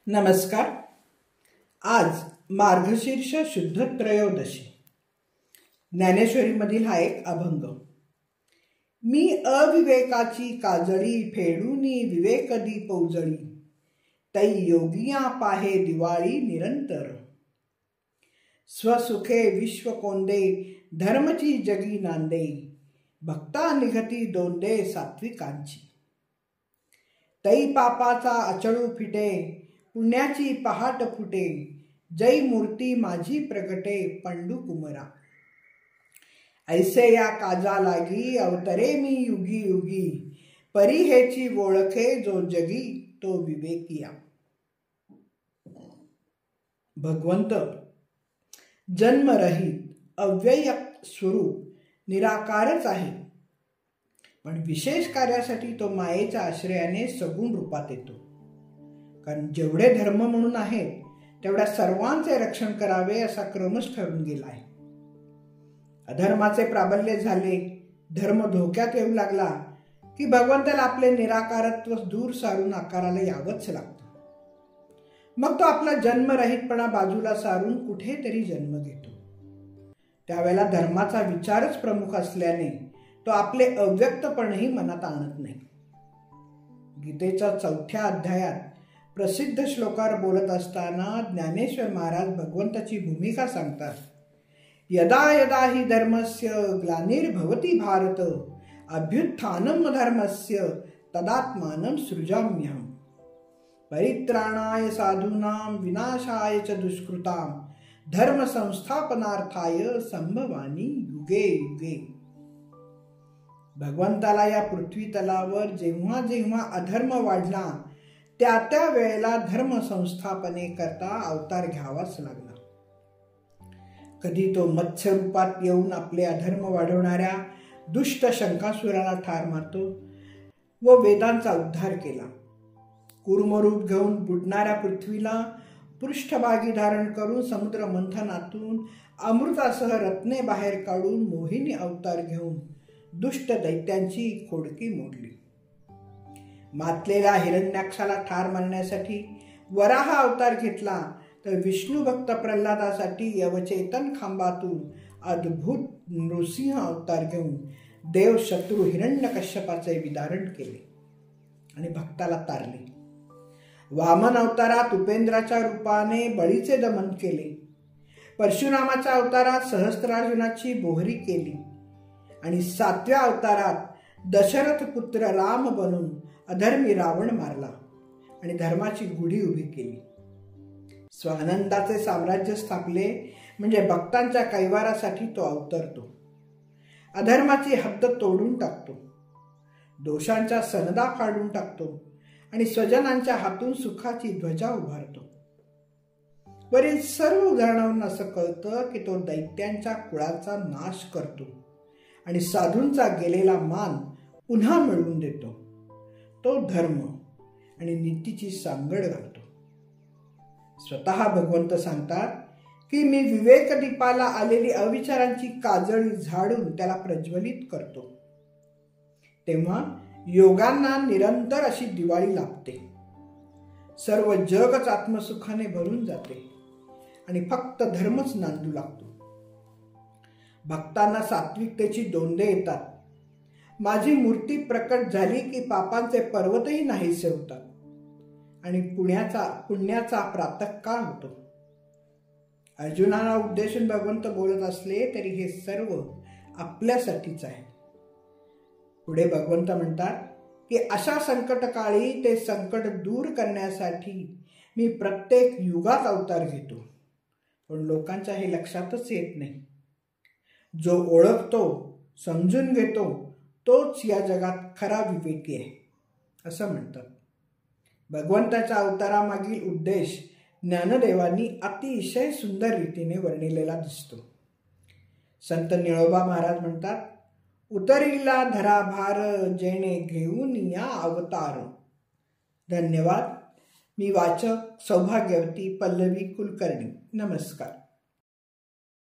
नमस्कार. आज मार्गशीर्ष शुद्ध त्रयोदशी. ज्ञानेश्वरीमधील हा एक अभंग. मी अविवेकाची काजळी फेडूनी विवेक दीप उजळी, तै योगिया पाहे दिवाळी निरंतर. स्वसुखे विश्व कोंदे धर्मची जगी नांदे, भक्ता निघती दोंदे सात्विकांची. तै पापाचा अचळू फिटे पुण्याची पहाट फुटे, जै मूर्ती माझी प्रगटे पंडू कुमरा. ऐसे या काजा लागी अवतरे मी युगी युगी, परी हेची ओळखे जो जगी तो विवेकिया. भगवंत जन्मरहित अव्यय स्वरूप निराकारच आहे, पण विशेष कार्यासाठी तो मायेच्या आश्रयाने सगुण रूपात येतो. कारण जेवढे धर्म म्हणून आहेत तेवढ्या सर्वांचे रक्षण करावे असा क्रमच ठरून गेला आहे. अधर्माचे प्राबल्य झाले, धर्म धोक्यात येऊ लागला की भगवंताला आपले निराकारत्व दूर सारून आकाराला यावंच लागतं. मग तो आपला जन्मरहितपणा बाजूला सारून कुठेतरी जन्म घेतो. त्यावेळेला धर्माचा विचारच प्रमुख असल्याने तो आपले अव्यक्तपणही मनात आणत नाही. गीतेच्या 4थ्या अध्यायात प्रसिद्ध श्लोकार बोलत असताना ज्ञानेश्वर महाराज भगवंताची भूमिका सांगतात. यदा यदा हि धर्मस्य ग्लानिर्भवति भारत, अभ्युत्थानं धर्मस्य तदात्मानं सृजाम्यहम्. परित्राणाय साधूनां विनाशाय च दुष्कृतां, धर्म संस्थापनार्थाय संभवानी युगे युगे. भगवंताला या पृथ्वी तलावर जेव्हा जेव्हा अधर्म वाढला त्या त्या वेळेला धर्म संस्थापने करता अवतार घ्यावाच लागला. कधी तो मत्स्य रूपात येऊन आपले अधर्म वाढवणाऱ्या दुष्ट शंकासुराला ठार मारतो व वेदांचा उद्धार केला. कूर्मरूप घेऊन बुडणाऱ्या पृथ्वीला पृष्ठभागी धारण करून समुद्र मंथनातून अमृतासह रत्ने बाहेर काढून मोहिनी अवतार घेऊन दुष्ट दैत्यांची खोडकी मोडली. मातलेल्या हिरण्याक्षाला ठार मारण्यासाठी वराह अवतार घेतला, तर विष्णू भक्त प्रल्हादासाठी यवचेतन खांबातून अद्भुत नृसिंह अवतार घेऊन देव शत्रू हिरण्यकश्यपाचे विदारण केले आणि भक्ताला तारले. वामन अवतारात उपेंद्राच्या रूपाने बळीचे दमन केले. परशुरामाच्या अवतारात सहस्त्रार्जुनाची बोहरी केली आणि 7व्या अवतारात दशरथ पुत्र राम बनून अधर्मी रावण मारला आणि धर्माची गुढी उभी केली. स्वानंदाचे साम्राज्य स्थापले म्हणजे भक्तांच्या कैवारासाठी तो अवतरतो. अधर्माची हद्द तोडून टाकतो, दोषांच्या सनदा फाडून टाकतो आणि स्वजनांच्या हातून सुखाची ध्वजा उभारतो. वरील सर्व उदाहरणांवरून असं कळतं की तो दैत्यांच्या कुळाचा नाश करतो आणि साधूंचा गेलेला मान पुन्हा मिळवून देतो. तो धर्म आणि नीतीची सांगड घालतो. स्वतः भगवंत सांगतात की मी विवेक दीपाला आलेली अविचारांची काजळी झाडून त्याला प्रज्वलित करतो. तेव्हा योगांना निरंतर अशी दिवाळी लाभते. सर्व जगच आत्मसुखाने भरून जाते आणि फक्त धर्मच नांदू लागतो. भक्तांना सात्विकतेची दोंदे येतात. माझी मूर्ती प्रकट झाली की पापांचे पर्वतही नाहीसे होतात आणि पुण्याचा प्रातःकाळ होतो. अर्जुनाला उद्देशून भगवंत बोलत असले तरी हे सर्व आपल्यासाठीच आहे. पुढे भगवंत म्हणतात की अशा संकटकाळी ते संकट दूर करण्यासाठी मी प्रत्येक युगात अवतार घेतो, पण लोकांच्या हे लक्षातच येत नाही. जो ओळखतो, समजून घेतो, तोच या जगात खरा विवेकी आहे असं म्हणतात. भगवंताच्या अवतारामागील उद्देश ज्ञानदेवांनी अतिशय सुंदर रीतीने वर्णिलेला दिसतो. संत निळोबा महाराज म्हणतात, उतरिला धरा भार जेणे घेऊन या अवतार. धन्यवाद. मी वाचक सौभाग्यवती पल्लवी कुलकर्णी. नमस्कार.